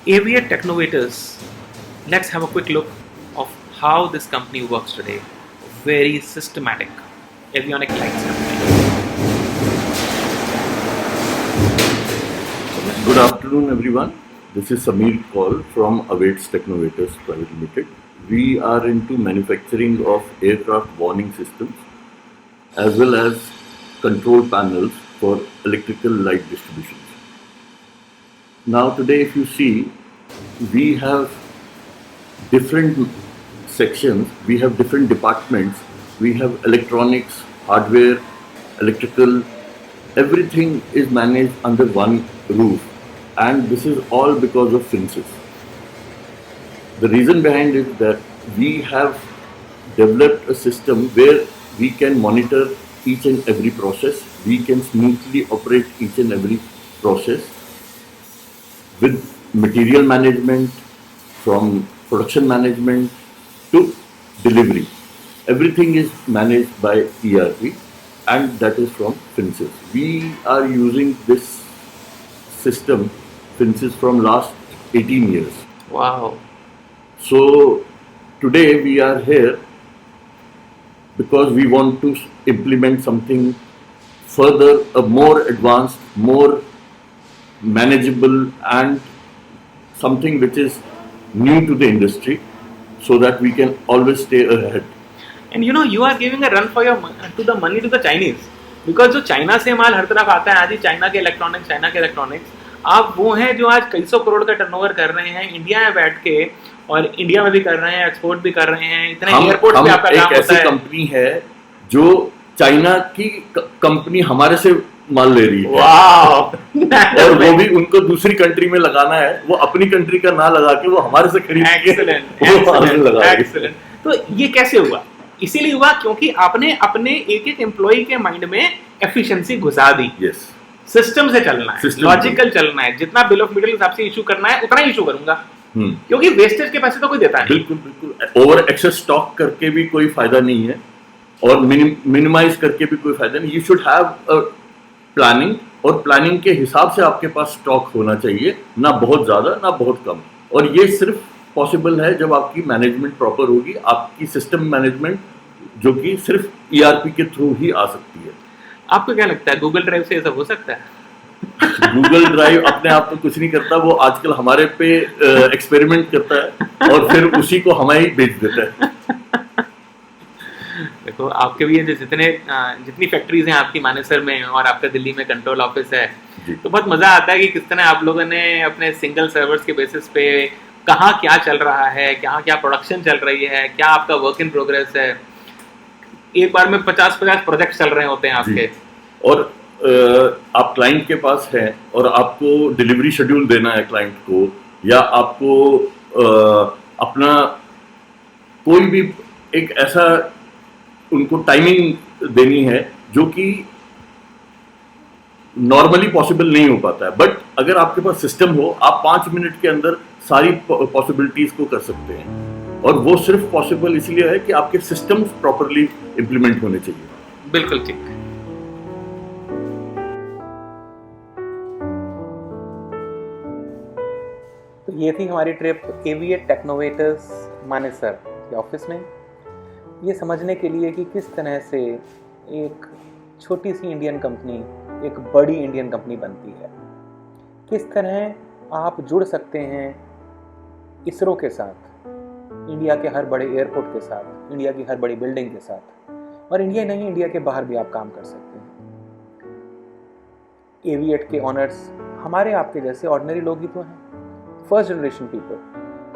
Aviate Technovators. Let's have a quick look of how this company works today. Very systematic avionic lights company. Good afternoon, everyone. This is Samir Kaul from Awaits Technovators Private Limited. We are into manufacturing of aircraft warning systems as well as control panels for electrical light distributions. Now, today, if you see, we have different sections, we have different departments, we have electronics, hardware, electrical, everything is managed under one roof, and this is all because of FinSys. The reason behind it that we have developed a system where we can monitor each and every process, we can smoothly operate each and every process with material management, from production management to delivery. Everything is managed by ERP, and that is from FinSys. We are using this system, FinSys, from last 18 years. Wow. So today we are here because we want to implement something further, a more advanced, more manageable, and something which is new to the industry, so that we can always stay ahead. And you are giving a run for your to the money to the Chinese, because जो China से माल हर तरफ आता है, आज ही China के electronics, आप वो हैं जो आज कई सौ करोड़ का टर्नओवर कर रहे हैं इंडिया में बैठ के, और इंडिया में भी कर रहे हैं, एक्सपोर्ट भी कर रहे हैं, इतने एयरपोर्ट पे आपका काम होता है। एक ऐसी कंपनी है जो चाइना की कंपनी हमारे से माल ले रही है। और वो भी उनको दूसरी कंट्री में लगाना है, वो अपनी कंट्री का ना लगा के वो हमारे से खरीद के एक्सीलेंट। तो ये कैसे हुआ? इसीलिए हुआ क्योंकि आपने अपने एक एक एम्प्लॉय के माइंड में एफिशिएंसी घुसा दी। यस, सिस्टम से चलना है, लॉजिकल चलना है, जितना बिल ऑफ मटेरियल हिसाब से इशू करना है उतना इशू करूंगा, क्योंकि वेस्टेज के पैसे तो कोई देता नहीं। बिल्कुल। ओवर एक्सेस स्टॉक करके भी कोई फायदा नहीं है, और मिनिमाइज करके भी कोई फायदा नहीं। You should have a planning, और प्लानिंग के हिसाब से आपके पास स्टॉक होना चाहिए, ना बहुत ज्यादा ना बहुत कम। और ये सिर्फ पॉसिबल है जब आपकी मैनेजमेंट प्रॉपर होगी, आपकी सिस्टम मैनेजमेंट, जो कि सिर्फ ERP के थ्रू ही आ सकती है। आपको क्या लगता है, गूगल ड्राइव से ये सब हो सकता है? गूगल ड्राइव अपने आप तो कुछ नहीं करता, वो आजकल हमारे पे एक्सपेरिमेंट करता है और फिर उसी को हमें ही बेच देता है। देखो, आपके भी जितनी फैक्ट्रीज हैं आपकी मानेसर में, और आपका दिल्ली में कंट्रोल ऑफिस है, तो बहुत मजा आता है कि किस तरह आप लोगों ने अपने सिंगल सर्वर्स के बेसिस पे कहाँ क्या चल रहा है, कहाँ क्या प्रोडक्शन चल रही है, क्या आपका वर्क इन प्रोग्रेस है। एक बार में 50-50 प्रोजेक्ट चल रहे होते हैं आपके, और आप क्लाइंट के पास हैं और आपको डिलीवरी शेड्यूल देना है क्लाइंट को, या आपको अपना कोई भी एक ऐसा उनको टाइमिंग देनी है जो कि नॉर्मली पॉसिबल नहीं हो पाता है। बट अगर आपके पास सिस्टम हो, आप 5 मिनट के अंदर सारी पॉसिबिलिटीज को कर सकते हैं, और वो सिर्फ पॉसिबल इसलिए है कि आपके सिस्टम्स प्रॉपरली इंप्लीमेंट होने चाहिए। बिल्कुल ठीक। तो ये थी हमारी ट्रिप एविएट टेक्नोवेटर्स मानेसर के ऑफिस में, ये समझने के लिए कि किस तरह से एक छोटी सी इंडियन कंपनी एक बड़ी इंडियन कंपनी बनती है, किस तरह आप जुड़ सकते हैं इसरो के साथ, इंडिया के हर बड़े एयरपोर्ट के साथ, इंडिया की हर बड़ी बिल्डिंग के साथ, और इंडिया नहीं, इंडिया के बाहर भी आप काम कर सकते हैं। एविएट के ऑनर्स हमारे आपके जैसे ऑर्डिनरी लोग ही तो हैं, फर्स्ट जनरेशन पीपल,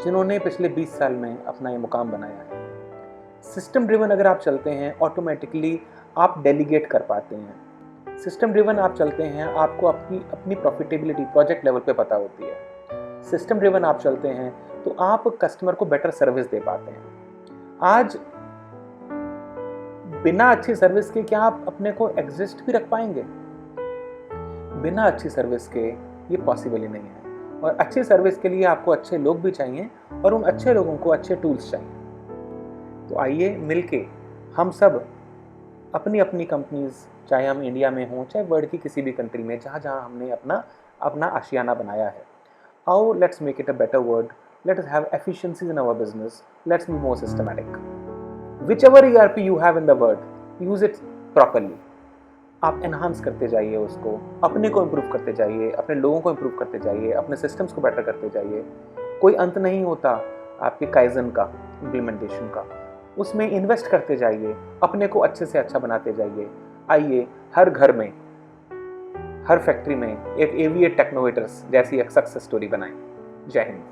जिन्होंने पिछले 20 साल में अपना ये मुकाम बनाया है। सिस्टम ड्रिवन अगर आप चलते हैं, ऑटोमेटिकली आप डेलीगेट कर पाते हैं। सिस्टम ड्रिवन आप चलते हैं, आपको अपनी प्रॉफिटेबिलिटी प्रोजेक्ट लेवल पे पता होती है। सिस्टम ड्रिवन आप चलते हैं तो आप कस्टमर को बेटर सर्विस दे पाते हैं। आज बिना अच्छी सर्विस के क्या आप अपने को एग्जिस्ट भी रख पाएंगे? बिना अच्छी सर्विस के ये पॉसिबल ही नहीं है, और अच्छी सर्विस के लिए आपको अच्छे लोग भी चाहिए, और उन अच्छे लोगों को अच्छे टूल्स चाहिए। तो आइए मिलके हम सब अपनी अपनी कंपनीज, चाहे हम इंडिया में हों चाहे वर्ल्ड की किसी भी कंट्री में, जहाँ जहाँ हमने अपना आशियाना बनाया है, How let's make it a better word. Let us have efficiencies in our business. Let's be more systematic. Whichever ERP you have in the world, use it properly. आप एनहांस करते जाइए उसको, अपने को इम्प्रूव करते जाइए, अपने लोगों को इम्प्रूव करते जाइए, अपने सिस्टम्स को बेटर करते जाइए. कोई अंत नहीं होता आपके काइजन का, इम्प्लीमेंटेशन का. उसमें इन्वेस्ट करते जाइए, अपने को अच्छे से अच्छा बनाते जाइए. आइए हर घर में, हर फैक्ट्री में एक एवीएट टेक्नोवेटर्स जैसी एक सक्सेस स्टोरी बनाएं. जय हिंद.